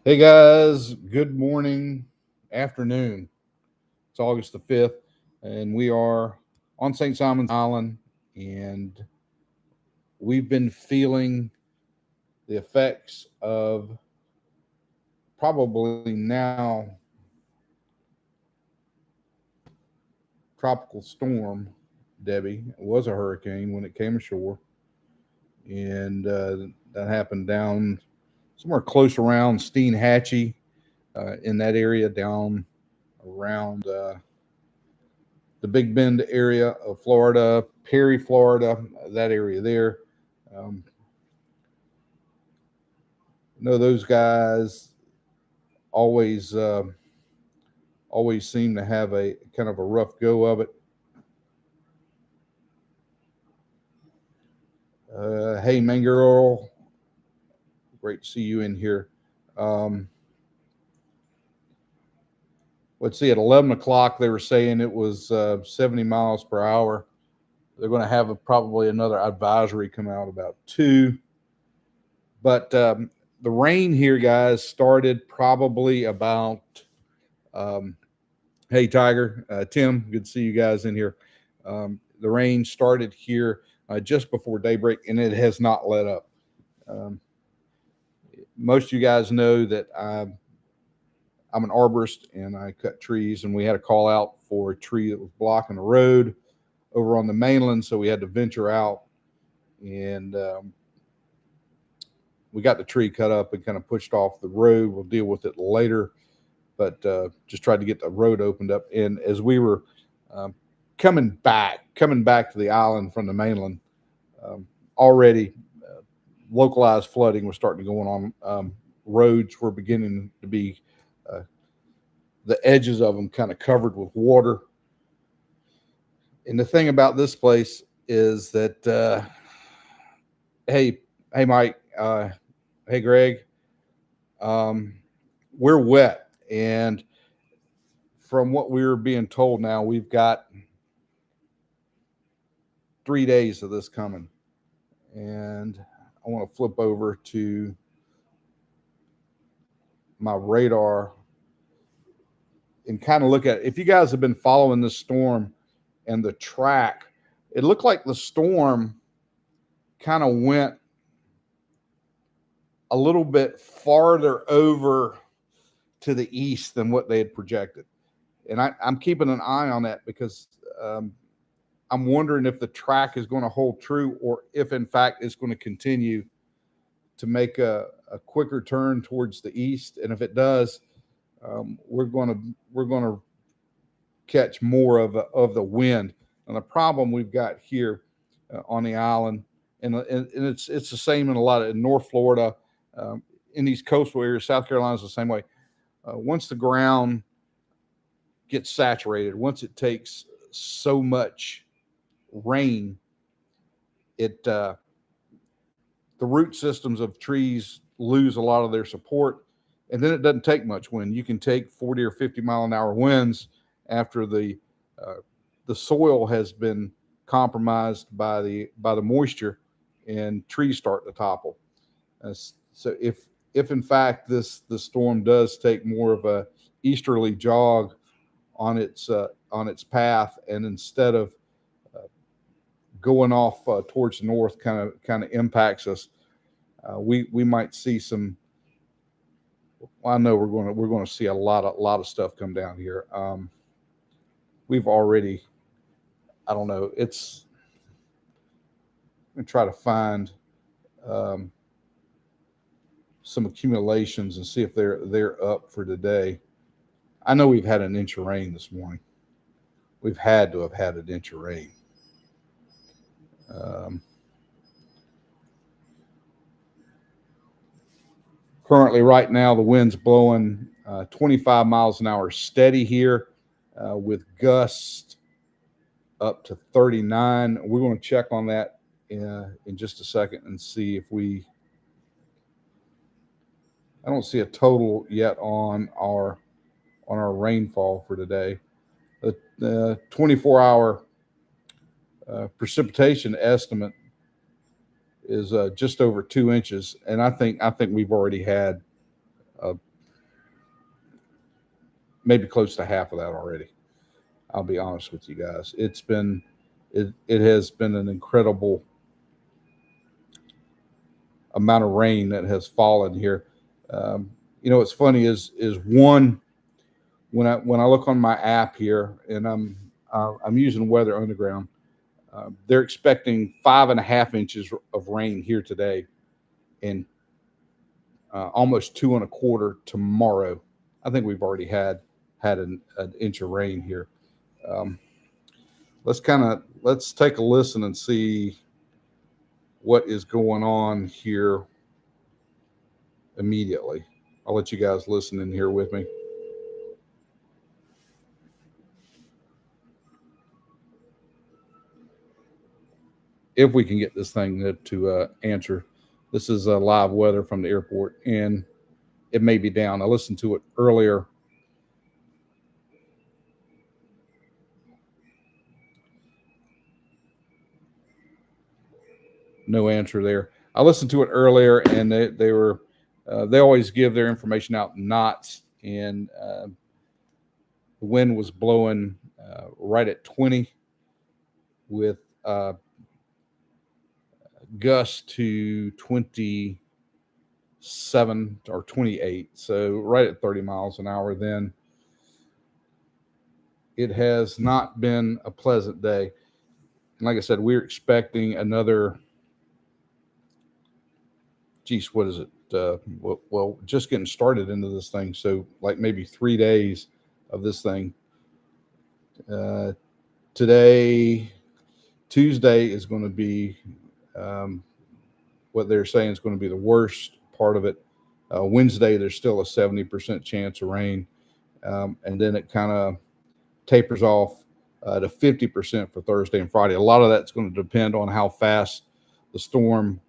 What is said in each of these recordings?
Hey guys, good morning, afternoon. It's August the 5th, and we are on St. Simons Island, and we've been feeling the effects of probably now tropical storm Debby. It was a hurricane when it came ashore, and that happened down somewhere close around Steenhatchee, in that area down around the Big Bend area of Florida, Perry, Florida, that area there. Um, know those guys always always seem to have a kind of a rough go of it. Hey, man, girl, great to see you in here. Um, let's see, at 11 o'clock, they were saying it was 70 miles per hour. They're going to have probably another advisory come out about 2. But the rain here, guys, started probably about, um, hey, Tiger, Tim, good to see you guys in here. The rain started here just before daybreak, and it has not let up. Um, most of you guys know that I'm an arborist and I cut trees, and we had a call out for a tree that was blocking the road over on the mainland, so we had to venture out, and we got the tree cut up and kind of pushed off the road. We'll deal with it later, but just tried to get the road opened up. And as we were um, coming back to the island from the mainland, already localized flooding was starting to go on. Roads were beginning to be uh, the edges of them kind of covered with water. And the thing about this place is that, hey, Mike, hey, Greg, um, we're wet. And from what we were being told now, we've got 3 days of this coming. And I want to flip over to my radar and kind of look at it. If you guys have been following this storm and the track, it looked like the storm kind of went a little bit farther over to the east than what they had projected. And I'm keeping an eye on that because I'm wondering if the track is going to hold true or if, in fact, it's going to continue to make a quicker turn towards the east. And if it does, we're going to catch more of the wind. And the problem we've got here on the island, and it's the same in a lot of in North Florida, in these coastal areas. South Carolina is the same way. Once the ground gets saturated, once it takes so much rain, the root systems of trees lose a lot of their support, and then it doesn't take much wind. You can take 40 or 50-mile-an-hour winds after the soil has been compromised by the moisture, and trees start to topple. So if in fact the storm does take more of a easterly jog on its path, and instead of going off towards the north, kind of impacts us, we might see some. Well, I know we're going to see a lot of stuff come down here. We've already, I don't know. It's I'm gonna try to find some accumulations and see if they're up for today. I know we've had an inch of rain this morning. We've had to have had an inch of rain. Um, Currently, right now, the wind's blowing 25 miles an hour steady here, with gusts up to 39. We're going to check on that in just a second and see if I don't see a total yet on our rainfall for today. The 24-hour precipitation estimate is just over 2 inches, and I think we've already had maybe close to half of that already. I'll be honest with you guys. It has been an incredible amount of rain that has fallen here. What's funny is one, when I look on my app here, and I'm using Weather Underground. They're expecting 5.5 inches of rain here today, and almost 2.25 tomorrow. I think we've already had an inch of rain here. Let's take a listen and see what is going on here immediately. I'll let you guys listen in here with me. If we can get this thing to answer. This is live weather from the airport, and it may be down. I listened to it earlier. No answer there. I listened to it earlier, and they always give their information out in knots, and the wind was blowing right at 20 with gusts to 27 or 28, so right at 30 miles an hour. Then it has not been a pleasant day. And like I said, we're expecting another, geez, what is it? Well, just getting started into this thing. So like maybe 3 days of this thing. Today, Tuesday is going to be what they're saying is going to be the worst part of it. Wednesday, there's still a 70% chance of rain. And then it kind of tapers off to 50% for Thursday and Friday. A lot of that's going to depend on how fast the storm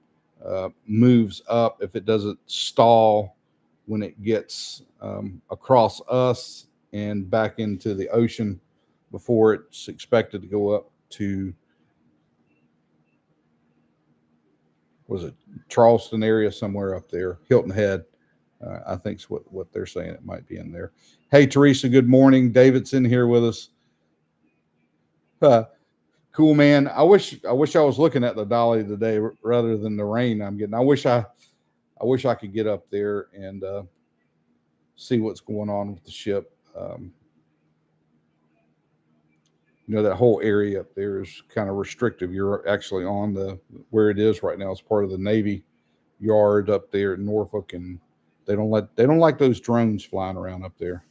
moves up. If it doesn't stall when it gets across us and back into the ocean before it's expected to go up to, was it Charleston area, somewhere up there, Hilton Head. I think is what they're saying. It might be in there. Hey, Teresa, good morning. David's in here with us. Cool, man. I wish I was looking at the dolly today rather than the rain I'm getting. I wish I could get up there and see what's going on with the ship. That whole area up there is kind of restrictive. You're actually on where it is right now. It's part of the Navy yard up there in Norfolk, and they don't like those drones flying around up there.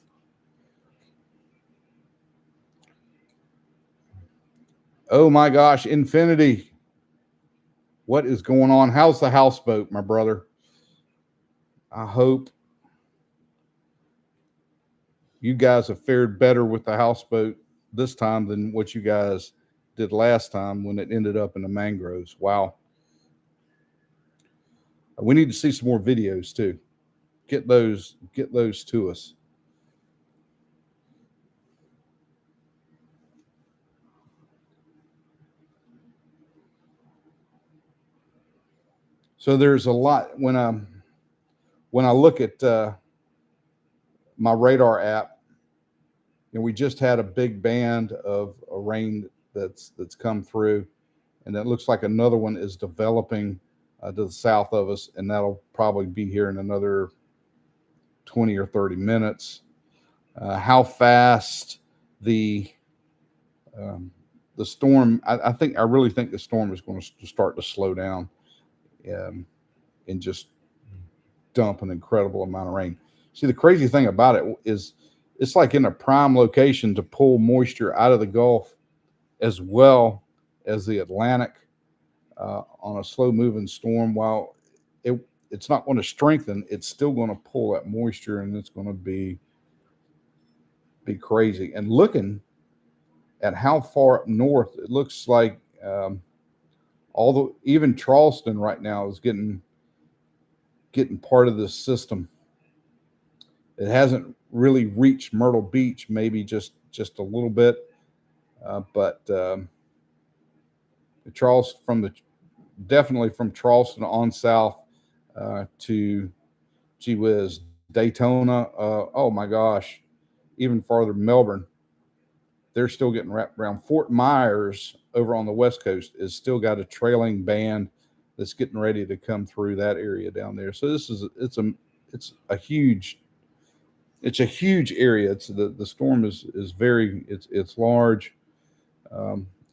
Oh my gosh, Infinity. What is going on? How's the houseboat, my brother? I hope you guys have fared better with the houseboat this time than what you guys did last time when it ended up in the mangroves. Wow. We need to see some more videos too. Get those to us. So there's a lot when I look at my radar app. We just had a big band of rain that's come through, and it looks like another one is developing to the south of us, and that'll probably be here in another 20 or 30 minutes. How fast the storm? I really think the storm is going to start to slow down, and just dump an incredible amount of rain. See, the crazy thing about it is it's like in a prime location to pull moisture out of the Gulf as well as the Atlantic on a slow moving storm. While it's not going to strengthen, it's still going to pull that moisture, and it's going to be crazy. And looking at how far up north, it looks like even Charleston right now is getting part of this system. It hasn't really reached Myrtle Beach, maybe just a little bit, but Charleston definitely from Charleston on south to, gee whiz, Daytona. Oh my gosh, even farther, Melbourne, they're still getting wrapped around. Fort Myers over on the West Coast is still got a trailing band that's getting ready to come through that area down there. So it's a huge area. It's the storm is very it's large,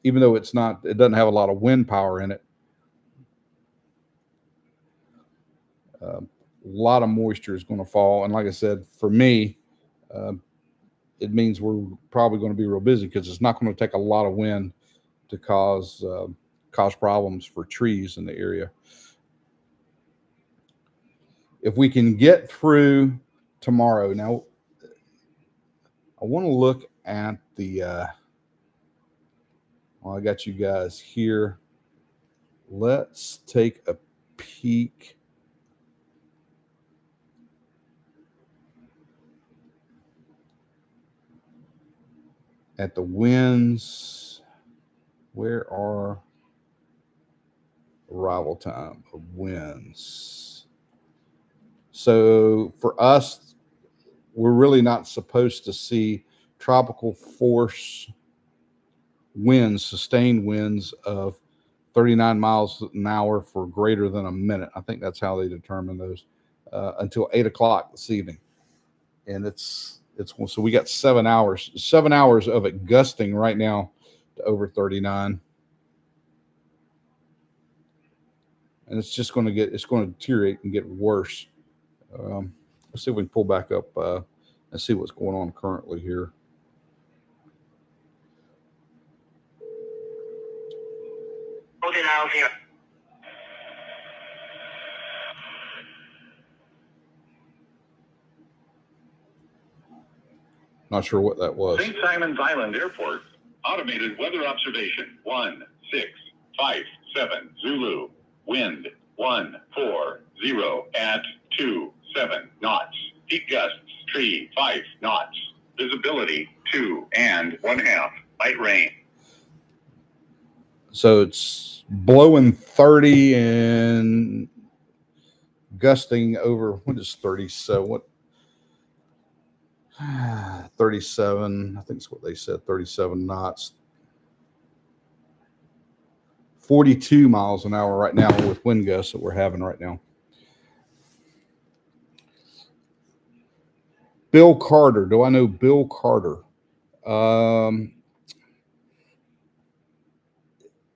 even though it doesn't have a lot of wind power in it. A lot of moisture is going to fall, and like I said, for me, it means we're probably going to be real busy because it's not going to take a lot of wind to cause problems for trees in the area. If we can get through tomorrow, now I want to look at the. I got you guys here. Let's take a peek at the winds. Where are arrival time of winds? So for us, we're really not supposed to see tropical force winds, sustained winds of 39 miles an hour for greater than a minute. I think that's how they determine those until 8 o'clock this evening. And so we got 7 hours of it gusting right now to over 39. And it's going to deteriorate and get worse. Let's see if we can pull back up and see what's going on currently here. Not sure what that was. St.Simons Island Airport. Automated weather observation 1657 Zulu. Wind 140 at 27 knots. Peak gusts 5 knots. Visibility 2 1/2. Light rain. So it's blowing 30 and gusting over. What is 30? So what? 37. I think it's what they said. 37 knots. 42 miles an hour right now with wind gusts that we're having right now. Bill Carter. Do I know Bill Carter?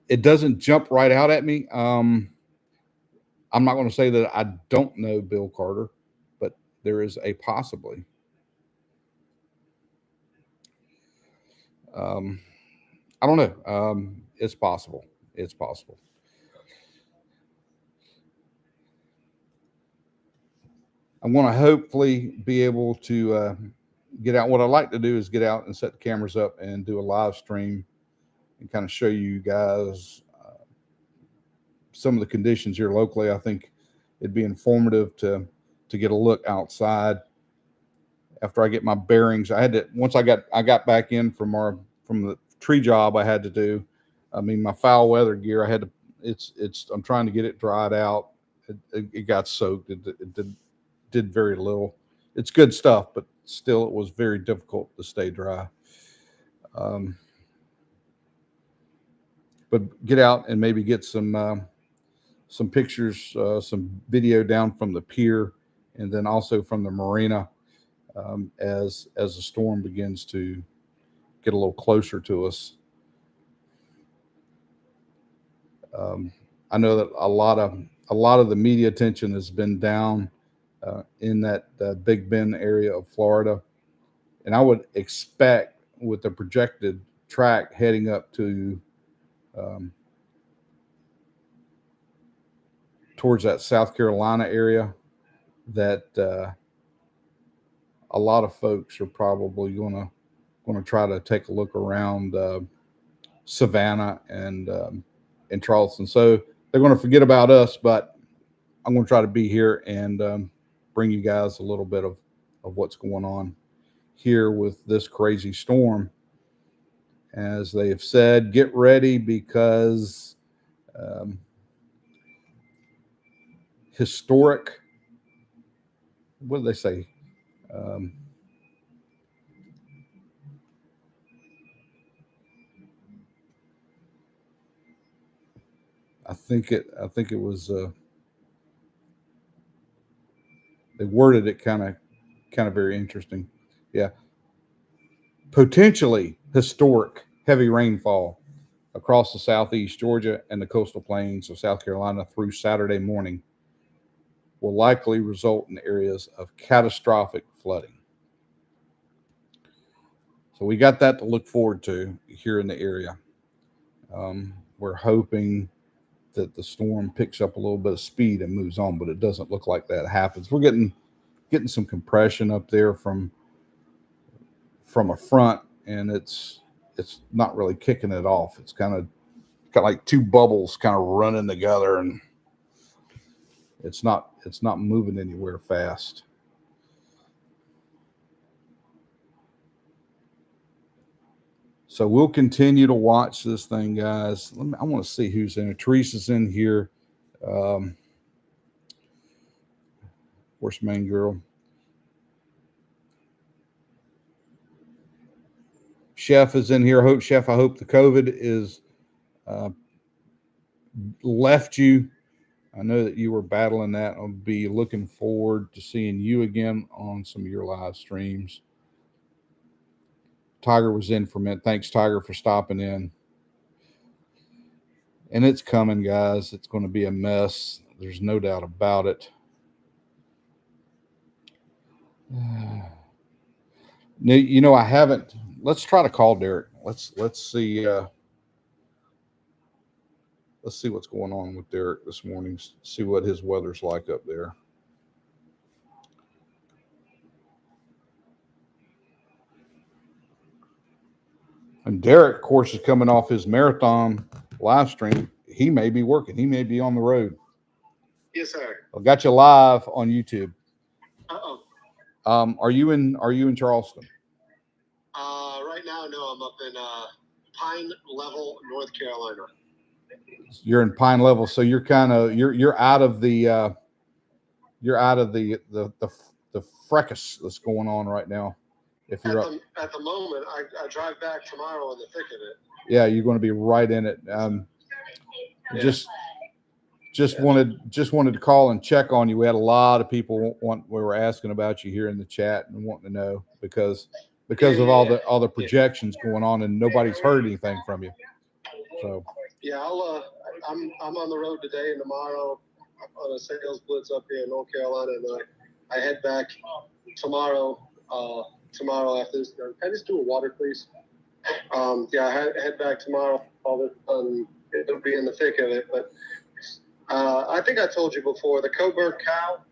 It doesn't jump right out at me. I'm not going to say that I don't know Bill Carter, but there is a possibly. I don't know. It's possible. It's possible. I'm going to hopefully be able to get out. What I like to do is get out and set the cameras up and do a live stream and kind of show you guys some of the conditions here locally. I think it'd be informative to get a look outside after I get my bearings. Once I got back in from the tree job I had to do. I mean, my foul weather gear, I'm trying to get it dried out. It got soaked. It did very little. It's good stuff, but still it was very difficult to stay dry. But get out and maybe get some pictures, some video down from the pier, and then also from the marina as the storm begins to get a little closer to us. I know that a lot of the media attention has been down in that Big Bend area of Florida, and I would expect with the projected track heading up to towards that South Carolina area, that a lot of folks are probably going to try to take a look around Savannah and Charleston. So they're going to forget about us, but I'm going to try to be here and bring you guys a little bit of what's going on here with this crazy storm. As they have said, get ready because historic, what do they say? I think it was. They worded it kind of very interesting. Yeah, potentially historic heavy rainfall across the southeast Georgia and the coastal plains of South Carolina through Saturday morning will likely result in areas of catastrophic flooding. So we got that to look forward to here in the area. We're hoping that the storm picks up a little bit of speed and moves on, but it doesn't look like that happens. We're getting some compression up there from a front, and it's not really kicking it off. It's kind of got like two bubbles kind of running together, and it's not moving anywhere fast. So we'll continue to watch this thing, guys. I want to see who's in here. Teresa's in here. Where's main girl? Chef is in here. Chef, I hope the COVID is left you. I know that you were battling that. I'll be looking forward to seeing you again on some of your live streams. Tiger was in for a minute. Thanks, Tiger, for stopping in. And it's coming, guys. It's going to be a mess. There's no doubt about it. You know, I haven't. Let's try to call Derek. Let's see. Let's see what's going on with Derek this morning. See what his weather's like up there. And Derek, of course, is coming off his marathon live stream. He may be working. He may be on the road. Yes, sir. I got you live on YouTube. Uh-oh. Are you in Charleston? Right now, no. I'm up in Pine Level, North Carolina. You're in Pine Level, so you're kind of you're out of the fracas that's going on right now. If you're at the moment, I drive back tomorrow in the thick of it. Yeah, you're going to be right in it. Just wanted to call and check on you. We had a lot of people we were asking about you here in the chat and wanting to know because of all the projections going on, and nobody's heard anything from you. So yeah, I'm on the road today and tomorrow on a sales blitz up here in North Carolina, and I head back tomorrow. Tomorrow after this, can I just do a water, please? Yeah, I head back tomorrow. All this done, it'll be in the thick of it. But I think I told you before, the Coburg cow.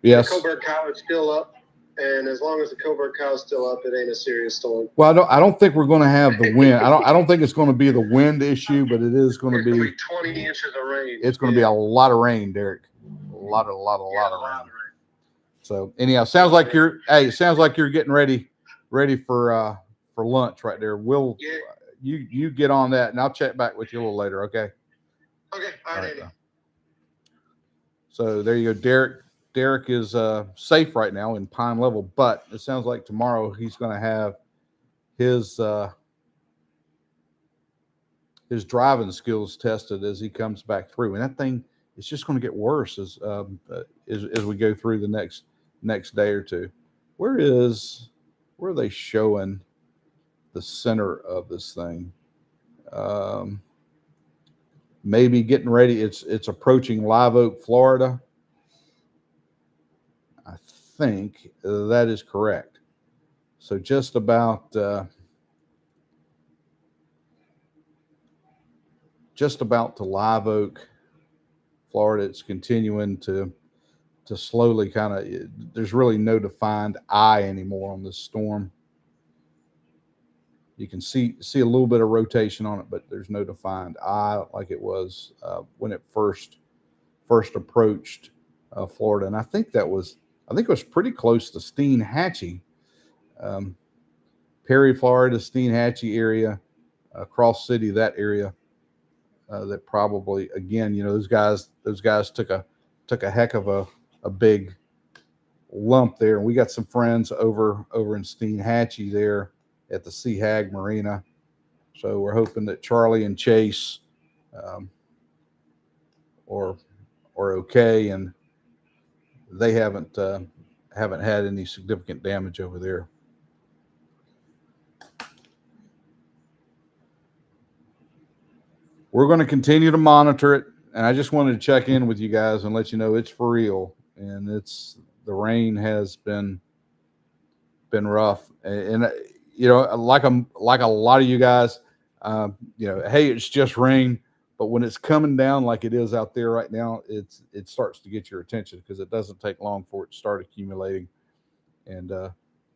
Yes. The Coburg cow is still up, and as long as the Coburg cow is still up, it ain't a serious storm. Well, I don't think we're going to have the wind. I don't think it's going to be the wind issue, but it is going to be 20 inches of rain. It's going to be a lot of rain, Derek. A lot of rain. So anyhow, sounds like you're getting ready for lunch right there. You get on that, and I'll check back with you a little later. Okay. Okay. All right. So there you go, Derek. Derek is safe right now in Pine Level, but it sounds like tomorrow he's going to have his driving skills tested as he comes back through, and that thing is just going to get worse as we go through the next day or two. Where are they showing the center of this thing? Maybe getting ready. It's approaching Live Oak, Florida. I think that is correct. So just about to Live Oak, Florida. It's continuing to slowly kind of, there's really no defined eye anymore on this storm. You can see a little bit of rotation on it, but there's no defined eye like it was when it first approached Florida. And I think it was pretty close to Steinhatchee, Perry, Florida, Steinhatchee area, Cross City, that area. That probably, again, those guys took a heck of a big lump there. And we got some friends over in Steinhatchee there at the Sea Hag Marina. So we're hoping that Charlie and Chase or okay, and they haven't had any significant damage over there. We're going to continue to monitor it, and I just wanted to check in with you guys and let you know it's for real, and the rain has been rough, and like a lot of you guys, hey, it's just rain, but when it's coming down like it is out there right now, it starts to get your attention because it doesn't take long for it to start accumulating and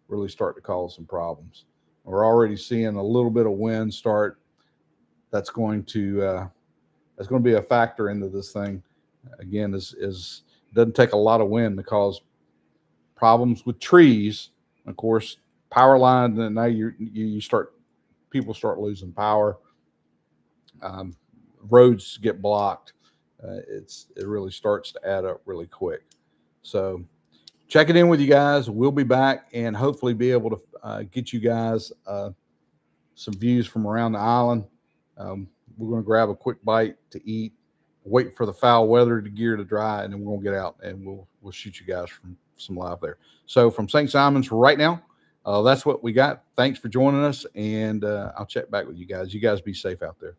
really start to cause some problems. We're already seeing a little bit of wind start. That's going to be a factor into this thing. Again, is it doesn't take a lot of wind to cause problems with trees. Of course, power line. And now people start losing power. Roads get blocked. It really starts to add up really quick. So checking in with you guys. We'll be back and hopefully be able to get you guys some views from around the island. We're going to grab a quick bite to eat, wait for the foul weather gear to dry, and then we're going to get out and we'll shoot you guys from some live there. So from St. Simons right now, that's what we got. Thanks for joining us, and I'll check back with you guys. You guys be safe out there.